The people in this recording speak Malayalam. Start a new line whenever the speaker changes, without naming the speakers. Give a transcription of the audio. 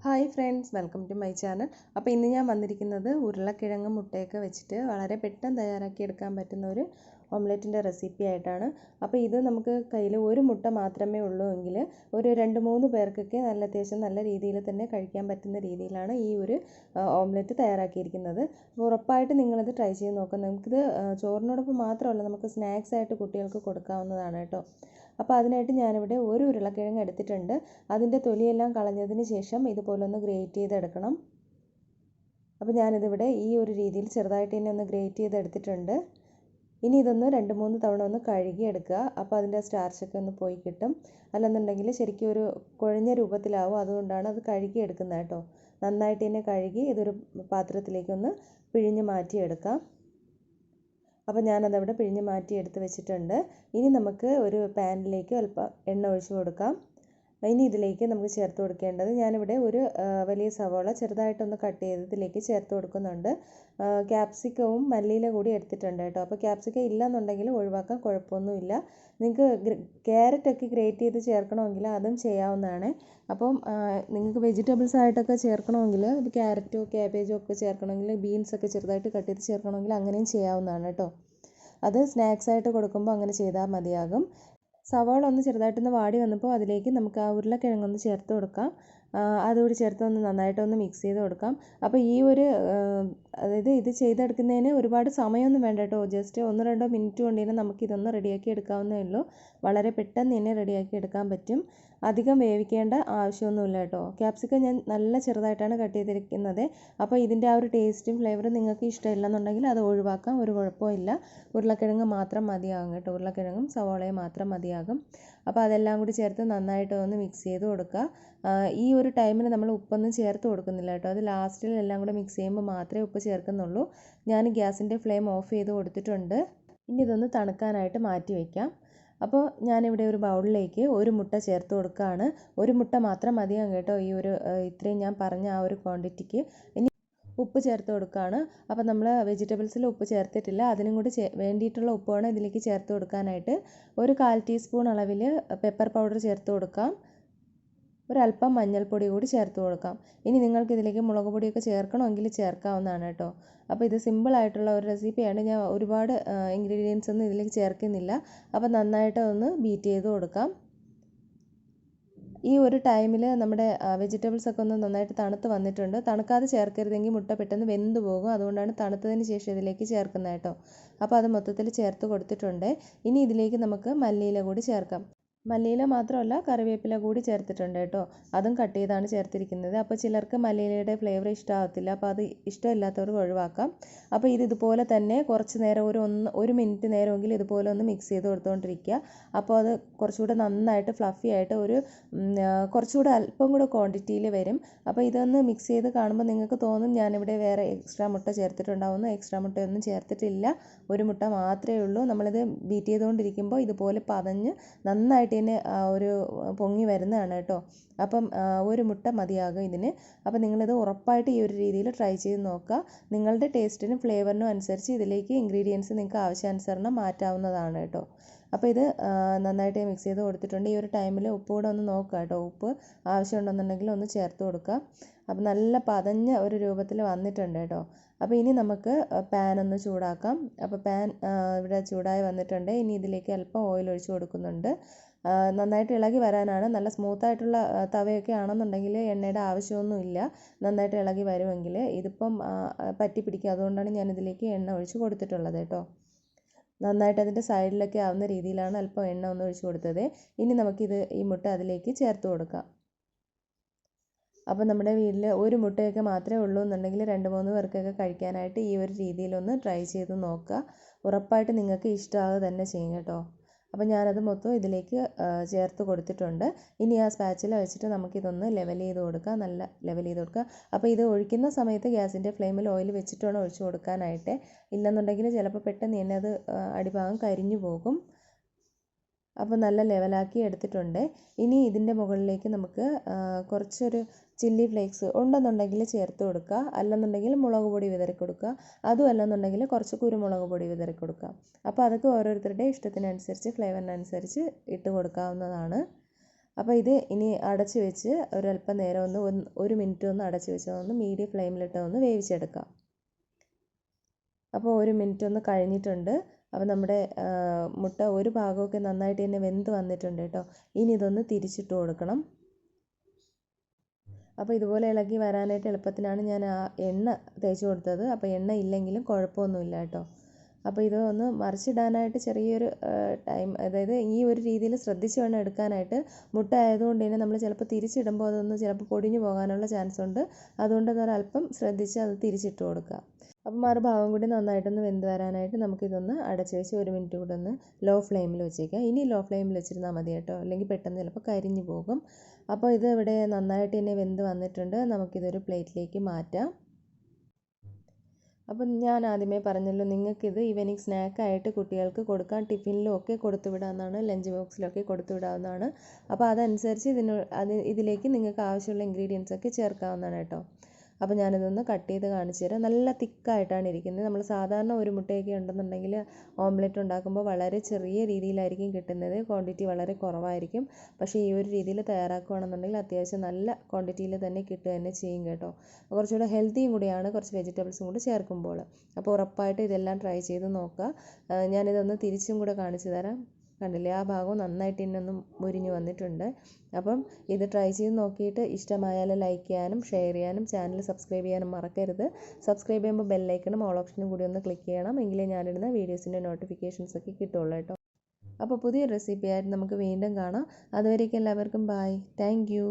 Hi friends, welcome to my channel. അപ്പോൾ ഇന്ന് ഞാൻ വന്നിരിക്കുന്നത് ഉരുളക്കിഴങ്ങ് മുട്ടയൊക്കെ വെച്ചിട്ട് വളരെ പെട്ടെന്ന് തയ്യാറാക്കി എടുക്കാൻ പറ്റുന്ന ഒരു ഓംലെറ്റിൻ്റെ റെസിപ്പി ആയിട്ടാണ്. അപ്പോൾ ഇത് നമുക്ക് കയ്യിൽ ഒരു മുട്ട മാത്രമേ ഉള്ളൂ എങ്കിൽ ഒരു 2-3 പേർക്കൊക്കെ അത്യാവശ്യം നല്ല രീതിയിൽ തന്നെ കഴിക്കാൻ പറ്റുന്ന രീതിയിലാണ് ഈ ഒരു ഓംലെറ്റ് തയ്യാറാക്കിയിരിക്കുന്നത്. അപ്പോൾ ഉറപ്പായിട്ട് നിങ്ങളിത് ട്രൈ ചെയ്ത് നോക്കാം. നമുക്കിത് ചോറിനോടൊപ്പം മാത്രമല്ല, നമുക്ക് സ്നാക്സ് ആയിട്ട് കുട്ടികൾക്ക് കൊടുക്കാവുന്നതാണ് കേട്ടോ. അപ്പോൾ അതിനായിട്ട് ഞാനിവിടെ ഒരു ഉരുളക്കിഴങ്ങ് എടുത്തിട്ടുണ്ട്. അതിൻ്റെ തൊലിയെല്ലാം കളഞ്ഞതിന് ശേഷം ഇതുപോലെ ഒന്ന് ഗ്രേറ്റ് ചെയ്തെടുക്കണം. അപ്പോൾ ഞാനിതിവിടെ ഈ ഒരു രീതിയിൽ ചെറുതായിട്ട് തന്നെ ഒന്ന് ഗ്രേറ്റ് ചെയ്തെടുത്തിട്ടുണ്ട്. ഇനി ഇതൊന്ന് 2-3 തവണ ഒന്ന് കഴുകിയെടുക്കുക. അപ്പോൾ അതിൻ്റെ സ്റ്റാർച്ചൊക്കെ ഒന്ന് പോയി കിട്ടും. അല്ലെന്നുണ്ടെങ്കിൽ ശരിക്കും ഒരു കുഴഞ്ഞ രൂപത്തിലാവും. അതുകൊണ്ടാണ് അത് കഴുകിയെടുക്കുന്നത് കേട്ടോ. നന്നായിട്ട് തന്നെ കഴുകി ഇതൊരു പാത്രത്തിലേക്കൊന്ന് പിഴിഞ്ഞ് മാറ്റിയെടുക്കാം. അപ്പോൾ ഞാനതവിടെ പിഴിഞ്ഞ് മാറ്റി എടുത്ത് വെച്ചിട്ടുണ്ട്. ഇനി നമുക്ക് ഒരു പാനിലേക്ക് അല്പം എണ്ണ ഒഴിച്ച് കൊടുക്കാം. ഇനി ഇതിലേക്ക് നമുക്ക് ചേർത്ത് കൊടുക്കേണ്ടത്, ഞാനിവിടെ ഒരു വലിയ സവാള ചെറുതായിട്ടൊന്ന് കട്ട് ചെയ്ത് ഇതിലേക്ക് ചേർത്ത് കൊടുക്കുന്നുണ്ട്. ക്യാപ്സിക്കവും മല്ലിയില കൂടി എടുത്തിട്ടുണ്ട് കേട്ടോ. അപ്പോൾ ക്യാപ്സിക്കം ഇല്ലയെന്നുണ്ടെങ്കിൽ ഒഴിവാക്കാൻ കുഴപ്പമൊന്നുമില്ല. നിങ്ങൾക്ക് ക്യാരറ്റൊക്കെ ഗ്രേറ്റ് ചെയ്ത് ചേർക്കണമെങ്കിൽ അതും ചെയ്യാവുന്നതാണ്. അപ്പം നിങ്ങൾക്ക് വെജിറ്റബിൾസ് ആയിട്ടൊക്കെ ചേർക്കണമെങ്കിൽ ക്യാരറ്റോ ക്യാബേജോ ഒക്കെ ചേർക്കണമെങ്കിൽ, ബീൻസൊക്കെ ചെറുതായിട്ട് കട്ട് ചെയ്ത് ചേർക്കണമെങ്കിൽ അങ്ങനെയും ചെയ്യാവുന്നതാണ് കേട്ടോ. അത് സ്നാക്സ് ആയിട്ട് കൊടുക്കുമ്പോൾ അങ്ങനെ ചെയ്താൽ മതിയാകും. സവാള ഒന്ന് ചെറുതായിട്ടൊന്ന് വാടി വന്നപ്പോൾ അതിലേക്ക് നമുക്ക് ആ ഉരുളക്കിഴങ്ങൊന്ന് ചേർത്ത് കൊടുക്കാം. അതുകൂടി ചേർത്ത് ഒന്ന് നന്നായിട്ടൊന്ന് മിക്സ് ചെയ്ത് കൊടുക്കാം. അപ്പോൾ ഈ ഒരു അതായത് ഇത് ചെയ്തെടുക്കുന്നതിന് ഒരുപാട് സമയമൊന്നും വേണ്ട കേട്ടോ. ജസ്റ്റ് 1-2 മിനിറ്റ് കൊണ്ട് തന്നെ നമുക്കിതൊന്ന് റെഡിയാക്കി എടുക്കാവുന്നേ ഉള്ളൂ. വളരെ പെട്ടെന്ന് തന്നെ റെഡിയാക്കി എടുക്കാൻ പറ്റും. അധികം വേവിക്കേണ്ട ആവശ്യമൊന്നുമില്ല കേട്ടോ. ക്യാപ്സിക്കം ഞാൻ നല്ല ചെറുതായിട്ടാണ് കട്ട് ചെയ്തിരിക്കുന്നത്. അപ്പോൾ ഇതിൻ്റെ ആ ഒരു ടേസ്റ്റും ഫ്ലേവറും നിങ്ങൾക്ക് ഇഷ്ടമില്ലെന്നുണ്ടെങ്കിൽ അത് ഒഴിവാക്കാം, ഒരു കുഴപ്പമില്ല. ഉരുളക്കിഴങ്ങ് മാത്രം മതിയാകും കേട്ടോ. ഉരുളക്കിഴങ്ങും സവാളയും മാത്രം മതിയാകും. അപ്പോൾ അതെല്ലാം കൂടി ചേർത്ത് നന്നായിട്ട് ഒന്ന് മിക്സ് ചെയ്ത് കൊടുക്കുക. ഈ ഒരു ടൈമിൽ നമ്മൾ ഉപ്പൊന്നും ചേർത്ത് കൊടുക്കുന്നില്ല കേട്ടോ. അത് ലാസ്റ്റിൽ എല്ലാം കൂടെ മിക്സ് ചെയ്യുമ്പോൾ മാത്രമേ ഉപ്പ് ചേർക്കുന്നുള്ളൂ. ഞാൻ ഗ്യാസിൻ്റെ ഫ്ലെയിം ഓഫ് ചെയ്ത് കൊടുത്തിട്ടുണ്ട്. ഇനി ഇതൊന്ന് തണുക്കാനായിട്ട് മാറ്റി വയ്ക്കാം. അപ്പോൾ ഞാനിവിടെ ഒരു ബൗളിലേക്ക് ഒരു മുട്ട ചേർത്ത് കൊടുക്കുകയാണ്. ഒരു മുട്ട മാത്രം മതിയാകും കേട്ടോ ഈ ഒരു ഇത്രയും ഞാൻ പറഞ്ഞ ആ ഒരു ക്വാണ്ടിറ്റിക്ക്. ഇനി ഉപ്പ് ചേർത്ത് കൊടുക്കുകയാണ്. അപ്പോൾ നമ്മൾ വെജിറ്റബിൾസിൽ ഉപ്പ് ചേർത്തിട്ടില്ല, അതിനും കൂടി വേണ്ടിയിട്ടുള്ള ഉപ്പാണ് ഇതിലേക്ക് ചേർത്ത് കൊടുക്കാനായിട്ട്. ഒരു 1/4 ടീസ്പൂൺ അളവിൽ പെപ്പർ പൗഡർ ചേർത്ത് കൊടുക്കാം. ഒരല്പം മഞ്ഞൾപ്പൊടി കൂടി ചേർത്ത് കൊടുക്കാം. ഇനി നിങ്ങൾക്ക് ഇതിലേക്ക് മുളക് പൊടിയൊക്കെ ചേർക്കണമെങ്കിൽ ചേർക്കാവുന്നതാണ് കേട്ടോ. അപ്പോൾ ഇത് സിമ്പിളായിട്ടുള്ള ഒരു റെസിപ്പിയാണ്. ഞാൻ ഒരുപാട് ഇൻഗ്രീഡിയൻസ് ഒന്നും ഇതിലേക്ക് ചേർക്കുന്നില്ല. അപ്പോൾ നന്നായിട്ട് ഒന്ന് ബീറ്റ് ചെയ്ത് കൊടുക്കാം. ഈ ഒരു ടൈമിൽ നമ്മുടെ വെജിറ്റബിൾസ് ഒക്കെ ഒന്ന് നന്നായിട്ട് തണുത്ത് വന്നിട്ടുണ്ട്. തണുക്കാതെ ചേർക്കരുതെങ്കിൽ മുട്ട പെട്ടെന്ന് വെന്ത് പോകും. അതുകൊണ്ടാണ് തണുത്തതിന് ശേഷം ഇതിലേക്ക് ചേർക്കുന്നത് കേട്ടോ. അപ്പോൾ അത് മൊത്തത്തിൽ ചേർത്ത് കൊടുത്തിട്ടുണ്ട്. ഇനി ഇതിലേക്ക് നമുക്ക് മല്ലിയില കൂടി ചേർക്കാം. മല്ലിയില മാത്രമല്ല, കറിവേപ്പില കൂടി ചേർത്തിട്ടുണ്ട് കേട്ടോ. അതും കട്ട് ചെയ്താണ് ചേർത്തിരിക്കുന്നത്. അപ്പോൾ ചിലർക്ക് മല്ലിയിലയുടെ ഫ്ലേവർ ഇഷ്ടമാകത്തില്ല. അപ്പോൾ അത് ഇഷ്ടമില്ലാത്തവർക്ക് ഒഴിവാക്കാം. അപ്പോൾ ഇതുപോലെ തന്നെ കുറച്ച് നേരം ഒരു മിനിറ്റ് നേരമെങ്കിലും ഇതുപോലെ ഒന്ന് മിക്സ് ചെയ്ത് കൊടുത്തുകൊണ്ടിരിക്കുക. അപ്പോൾ അത് കുറച്ചുകൂടെ നന്നായിട്ട് ഫ്ലഫി ആയിട്ട് കുറച്ചുകൂടെ അല്പം കൂടെ ക്വാണ്ടിറ്റിയിൽ വരും. അപ്പോൾ ഇതൊന്ന് മിക്സ് ചെയ്ത് കാണുമ്പോൾ നിങ്ങൾക്ക് തോന്നും ഞാനിവിടെ വേറെ എക്സ്ട്രാ മുട്ട ചേർത്തിട്ടുണ്ടാവുന്നു. എക്സ്ട്രാ മുട്ടയൊന്നും ചേർത്തിട്ടില്ല, ഒരു മുട്ട മാത്രമേ ഉള്ളൂ. നമ്മളിത് ബീറ്റ് ചെയ്തുകൊണ്ടിരിക്കുമ്പോൾ ഇതുപോലെ പതഞ്ഞ് നന്നായിട്ട് ഇതിന് ഒരു പൊങ്ങി വരുന്നതാണ് കേട്ടോ. അപ്പം ഒരു മുട്ട മതിയാകും ഇതിന്. അപ്പോൾ നിങ്ങളിത് ഉറപ്പായിട്ട് ഈ ഒരു രീതിയിൽ ട്രൈ ചെയ്ത് നോക്കുക. നിങ്ങളുടെ ടേസ്റ്റിനും ഫ്ലേവറിനും അനുസരിച്ച് ഇതിലേക്ക് ഇൻഗ്രീഡിയൻസ് നിങ്ങൾക്ക് ആവശ്യാനുസരണം മാറ്റാവുന്നതാണ് കേട്ടോ. അപ്പോൾ ഇത് നന്നായിട്ട് മിക്സ് ചെയ്ത് കൊടുത്തിട്ടുണ്ട്. ഈ ഒരു ടൈമിൽ ഉപ്പ് കൂടെ ഒന്ന് നോക്കുക കേട്ടോ. ഉപ്പ് ആവശ്യമുണ്ടെന്നുണ്ടെങ്കിൽ ഒന്ന് ചേർത്ത് കൊടുക്കുക. അപ്പോൾ നല്ല പതഞ്ഞ ഒരു രൂപത്തിൽ വന്നിട്ടുണ്ട് കേട്ടോ. അപ്പോൾ ഇനി നമുക്ക് പാൻ ഒന്ന് ചൂടാക്കാം. അപ്പോൾ പാൻ ഇവിടെ ചൂടായി വന്നിട്ടുണ്ട്. ഇനി ഇതിലേക്ക് അല്പം ഓയിൽ ഒഴിച്ച് കൊടുക്കുന്നുണ്ട്. നന്നായിട്ട് ഇളകി വരാനാണ്. നല്ല സ്മൂത്തായിട്ടുള്ള തവയൊക്കെ ആണെന്നുണ്ടെങ്കിൽ എണ്ണയുടെ ആവശ്യമൊന്നുമില്ല. നന്നായിട്ട് ഇളകി വരുമെങ്കിൽ ഇതിപ്പം പറ്റി പിടിക്കും. അതുകൊണ്ടാണ് ഞാൻ ഇതിലേക്ക് എണ്ണ ഒഴിച്ച് കൊടുത്തിട്ടുള്ളത് കേട്ടോ. നന്നായിട്ട് അതിൻ്റെ സൈഡിലൊക്കെ ആവുന്ന രീതിയിലാണ് അല്പം എണ്ണ ഒന്ന് ഒഴിച്ച് കൊടുത്തത്. ഇനി നമുക്കിത് ഈ മുട്ട അതിലേക്ക് ചേർത്ത് കൊടുക്കാം. അപ്പോൾ നമ്മുടെ വീട്ടിൽ ഒരു മുട്ടയൊക്കെ മാത്രമേ ഉള്ളൂ എന്നുണ്ടെങ്കിൽ 2-3 പേർക്കൊക്കെ കഴിക്കാനായിട്ട് ഈ ഒരു രീതിയിലൊന്ന് ട്രൈ ചെയ്ത് നോക്കുക. ഉറപ്പായിട്ട് നിങ്ങൾക്ക് ഇഷ്ടമാവുക തന്നെ ചെയ്യും കേട്ടോ. അപ്പോൾ ഞാനത് മൊത്തം ഇതിലേക്ക് ചേർത്ത് കൊടുത്തിട്ടുണ്ട്. ഇനി ആ സ്പാച്ചില വെച്ചിട്ട് നമുക്കിതൊന്ന് ലെവൽ ചെയ്ത് കൊടുക്കാം, നല്ല ലെവൽ ചെയ്ത് കൊടുക്കുക. അപ്പോൾ ഇത് ഒഴിക്കുന്ന സമയത്ത് ഗ്യാസിൻ്റെ ഫ്ലെയിമിൽ ഓയിൽ വെച്ചിട്ട് വേണം ഒഴിച്ച് കൊടുക്കാനായിട്ട്. ഇല്ലെന്നുണ്ടെങ്കിൽ ചിലപ്പോൾ പെട്ടെന്ന് തന്നെ അത് അടിഭാഗം കരിഞ്ഞു പോകും. അപ്പോൾ നല്ല ലെവലാക്കി എടുത്തിട്ടുണ്ട്. ഇനി ഇതിൻ്റെ മുകളിലേക്ക് നമുക്ക് കുറച്ചൊരു ചില്ലി ഫ്ലേക്സ് ഉണ്ടെന്നുണ്ടെങ്കിൽ ചേർത്ത് കൊടുക്കുക. അല്ലെന്നുണ്ടെങ്കിൽ മുളക് പൊടി വിതറി കൊടുക്കുക. അതും അല്ലെന്നുണ്ടെങ്കിൽ കുറച്ച് കുരുമുളക് പൊടി വിതറി കൊടുക്കുക. അപ്പോൾ അതൊക്കെ ഓരോരുത്തരുടെ ഇഷ്ടത്തിനനുസരിച്ച് ഫ്ലേവറിനനുസരിച്ച് ഇട്ട് കൊടുക്കാവുന്നതാണ്. അപ്പോൾ ഇത് ഇനി അടച്ച് വെച്ച് ഒരല്പം നേരം ഒരു മിനിറ്റ് ഒന്ന് അടച്ച് വെച്ച് മീഡിയം ഫ്ലെയിമിലിട്ട് ഒന്ന് വേവിച്ചെടുക്കാം. അപ്പോൾ ഒരു മിനിറ്റ് ഒന്ന് കഴിഞ്ഞിട്ടുണ്ട്. അപ്പോൾ നമ്മുടെ മുട്ട ഒരു ഭാഗമൊക്കെ നന്നായിട്ട് തന്നെ വെന്ത് വന്നിട്ടുണ്ട് കേട്ടോ. ഇനി ഇതൊന്ന് തിരിച്ചിട്ട് കൊടുക്കണം. അപ്പോൾ ഇതുപോലെ ഇളകി വരാനായിട്ട് എളുപ്പത്തിനാണ് ഞാൻ ആ എണ്ണ തേച്ച് കൊടുത്തത്. അപ്പോൾ എണ്ണ ഇല്ലെങ്കിലും കുഴപ്പമൊന്നുമില്ല കേട്ടോ. അപ്പോൾ ഇത് ഒന്ന് മറിച്ചിടാനായിട്ട് ചെറിയൊരു ടൈം, അതായത് ഈ ഒരു രീതിയിൽ ശ്രദ്ധിച്ച് വേണം എടുക്കാനായിട്ട്. മുട്ട ആയതുകൊണ്ട് തന്നെ നമ്മൾ ചിലപ്പോൾ തിരിച്ചിടുമ്പോൾ അതൊന്ന് ചിലപ്പോൾ പൊടിഞ്ഞു പോകാനുള്ള ചാൻസ് ഉണ്ട്. അതുകൊണ്ട് ഒരല്പം ശ്രദ്ധിച്ച് അത് തിരിച്ചിട്ട് കൊടുക്കുക. അപ്പോൾ മറുഭാഗം കൂടി നന്നായിട്ടൊന്ന് വെന്ത് വരാനായിട്ട് നമുക്കിതൊന്ന് അടച്ച് വെച്ച് ഒരു മിനിറ്റ് കൂടെ ഒന്ന് ലോ ഫ്ലെയിമിൽ വെച്ചേക്കാം. ഇനി ലോ ഫ്ലെയിമിൽ വെച്ചിരുന്നാൽ മതി കേട്ടോ, അല്ലെങ്കിൽ പെട്ടെന്ന് ചിലപ്പോൾ കരിഞ്ഞു പോകും. അപ്പോൾ ഇത് ഇവിടെ നന്നായിട്ട് തന്നെ വെന്ത് വന്നിട്ടുണ്ട്. നമുക്കിതൊരു പ്ലേറ്റിലേക്ക് മാറ്റാം. അപ്പം ഞാൻ ആദ്യമേ പറഞ്ഞല്ലോ, നിങ്ങൾക്കിത് ഈവനിങ് സ്നാക്കായിട്ട് കുട്ടികൾക്ക് കൊടുക്കാൻ ടിഫിനിലും ഒക്കെ കൊടുത്തു വിടാവുന്നതാണ്, ലഞ്ച് ബോക്സിലൊക്കെ കൊടുത്തു വിടാവുന്നതാണ്. അപ്പോൾ അതനുസരിച്ച് ഇതിലേക്ക് നിങ്ങൾക്ക് ആവശ്യമുള്ള ഇൻഗ്രീഡിയൻസ് ഒക്കെ ചേർക്കാവുന്നതാണ് കേട്ടോ. അപ്പോൾ ഞാനിതൊന്ന് കട്ട് ചെയ്ത് കാണിച്ചു തരാം. നല്ല തിക്കായിട്ടാണ് ഇരിക്കുന്നത്. നമ്മൾ സാധാരണ ഒരു മുട്ടയൊക്കെ ഉണ്ടെന്നുണ്ടെങ്കിൽ ഓംലെറ്റ് ഉണ്ടാക്കുമ്പോൾ വളരെ ചെറിയ രീതിയിലായിരിക്കും കിട്ടുന്നത്, ക്വാണ്ടിറ്റി വളരെ കുറവായിരിക്കും. പക്ഷേ ഈ ഒരു രീതിയിൽ തയ്യാറാക്കുകയാണെന്നുണ്ടെങ്കിൽ അത്യാവശ്യം നല്ല ക്വാണ്ടിറ്റിയിൽ തന്നെ കിട്ടുക തന്നെ ചെയ്യും കേട്ടോ. കുറച്ചുകൂടെ ഹെൽത്തിയും കൂടിയാണ് കുറച്ച് വെജിറ്റബിൾസും കൂടി ചേർക്കുമ്പോൾ. അപ്പോൾ ഉറപ്പായിട്ട് ഇതെല്ലാം ട്രൈ ചെയ്ത് നോക്കുക. ഞാനിതൊന്ന് തിരിച്ചും കൂടെ കാണിച്ചു തരാം. കണ്ടില്ലേ, ആ ഭാഗവും നന്നായിട്ട് തന്നെ ഒന്ന് മുരിഞ്ഞ് വന്നിട്ടുണ്ട്. അപ്പം ഇത് ട്രൈ ചെയ്ത് നോക്കിയിട്ട് ഇഷ്ടമായാൽ ലൈക്ക് ചെയ്യാനും ഷെയർ ചെയ്യാനും ചാനൽ സബ്സ്ക്രൈബ് ചെയ്യാനും മറക്കരുത്. സബ്സ്ക്രൈബ് ചെയ്യുമ്പോൾ ബെല്ലൈക്കണും ഓൾ ഓപ്ഷനും കൂടി ഒന്ന് ക്ലിക്ക് ചെയ്യണം, എങ്കിലേ ഞാനിടുന്ന വീഡിയോസിൻ്റെ നോട്ടിഫിക്കേഷൻസ് ഒക്കെ കിട്ടുള്ളൂ കേട്ടോ. അപ്പോൾ പുതിയ റെസിപ്പി ആയിട്ട് നമുക്ക് വീണ്ടും കാണാം. അതുവരേക്കും എല്ലാവർക്കും ബൈ. Thank you.